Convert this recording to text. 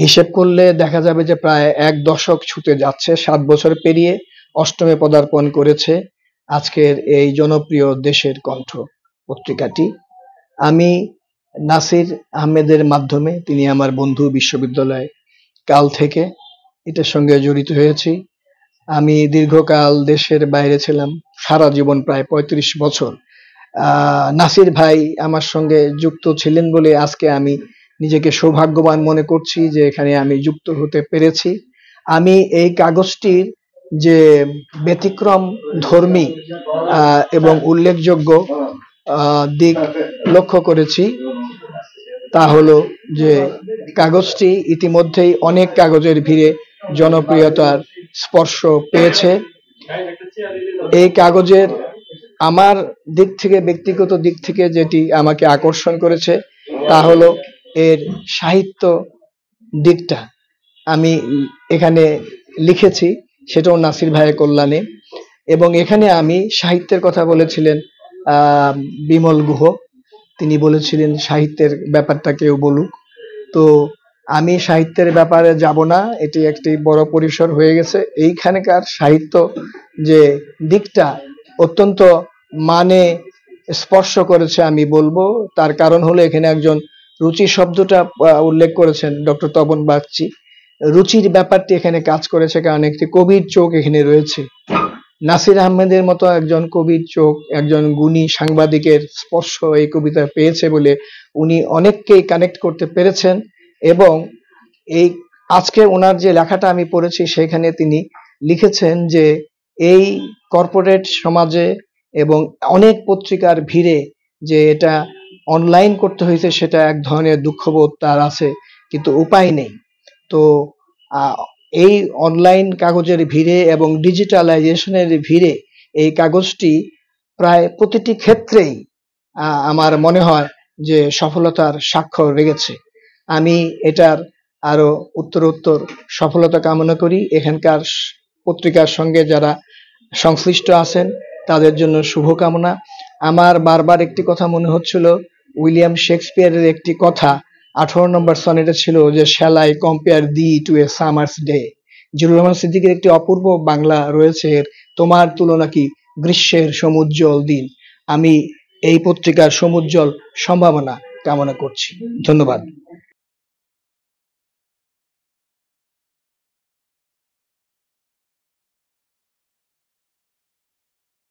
হিসেব করলে দেখা যাবে যে প্রায় ১ দশক ছুঁতে যাচ্ছে। ৭ বছর পেরিয়ে অষ্টমে পদার্পণ করেছে আজকের এই জনপ্রিয় দেশের কণ্ঠ পত্রিকাটি। আমি নাসির আহমেদের মাধ্যমে, তিনি আমার বন্ধু বিশ্ববিদ্যালয় কাল থেকে, এটার সঙ্গে জড়িত হয়েছি। আমি দীর্ঘকাল দেশের বাইরে ছিলাম, সারা জীবন প্রায় ৩৫ বছর। নাসির ভাই আমার সঙ্গে যুক্ত ছিলেন বলে আজকে আমি নিজেকে সৌভাগ্যবান মনে করছি যে এখানে আমি যুক্ত হতে পেরেছি। আমি এই কাগজটির যে ব্যতিক্রম ধর্মী এবং উল্লেখযোগ্য দিক লক্ষ্য করেছি তা হলো যে কাগজটি ইতিমধ্যেই অনেক কাগজের ভিড়ে জনপ্রিয়তার স্পর্শ পেয়েছে। এই কাগজের আমার দিক থেকে, ব্যক্তিগত দিক থেকে যেটি আমাকে আকর্ষণ করেছে তা হলো এর সাহিত্য দিকটা। আমি এখানে লিখেছি, সেটাও নাসির ভাইয়ের কল্যাণে। এবং এখানে আমি সাহিত্যের কথা বলেছিলেন বিমল গুহ, তিনি বলেছিলেন সাহিত্যের ব্যাপারটা কেউ বলুক। তো আমি সাহিত্যের ব্যাপারে যাব না, এটি একটি বড় পরিসর হয়ে গেছে। এইখানকার সাহিত্য যে দিকটা অত্যন্ত মানে স্পর্শ করেছে আমি বলবো। তার কারণ হলো এখানে একজন রুচি শব্দটা উল্লেখ করেছেন ডক্টর তপন বাগচি। রুচির ব্যাপারটি এখানে কাজ করেছে, কারণ একটি কবির চোখ এখানে রয়েছে। নাসির আহমেদের মতো একজন কবির চোখ, একজন গুণী সাংবাদিকের স্পর্শ এই কবিতা পেয়েছে বলে উনি অনেককেই কানেক্ট করতে পেরেছেন। এবং এই আজকে ওনার যে লেখাটা আমি পড়েছি সেখানে তিনি লিখেছেন যে এই কর্পোরেট সমাজে এবং অনেক পত্রিকার ভিড়ে যে এটা অনলাইন করতে হয়েছে, সেটা এক ধরনের দুঃখবোধ তার আছে, কিন্তু উপায় নেই। তো এই অনলাইন কাগজের ভিড়ে এবং ডিজিটালাইজেশনের ভিড়ে এই কাগজটি প্রায় প্রতিটি ক্ষেত্রেই আমার মনে হয় যে সফলতার স্বাক্ষর রেখেছে। আমি এটার আরো উত্তরোত্তর সফলতা কামনা করি। এখানকার পত্রিকার সঙ্গে যারা সংশ্লিষ্ট আছেন তাদের জন্য শুভকামনা। আমার বারবার একটি কথা মনে হচ্ছিল, উইলিয়াম শেক্সপিয়ারের একটি কথা 18 নম্বর সনেটে ছিল যে shall I compare thee to a summer's day. Zillur Rahman সিদ্দিকীর একটি অপূর্ব বাংলা রয়েছে, তোমার তুলনা কি গ্রীষ্মের সমুজ্জ্বল দিন। আমি এই পত্রিকার সমুজ্জ্বল সম্ভাবনা কামনা করছি। ধন্যবাদ।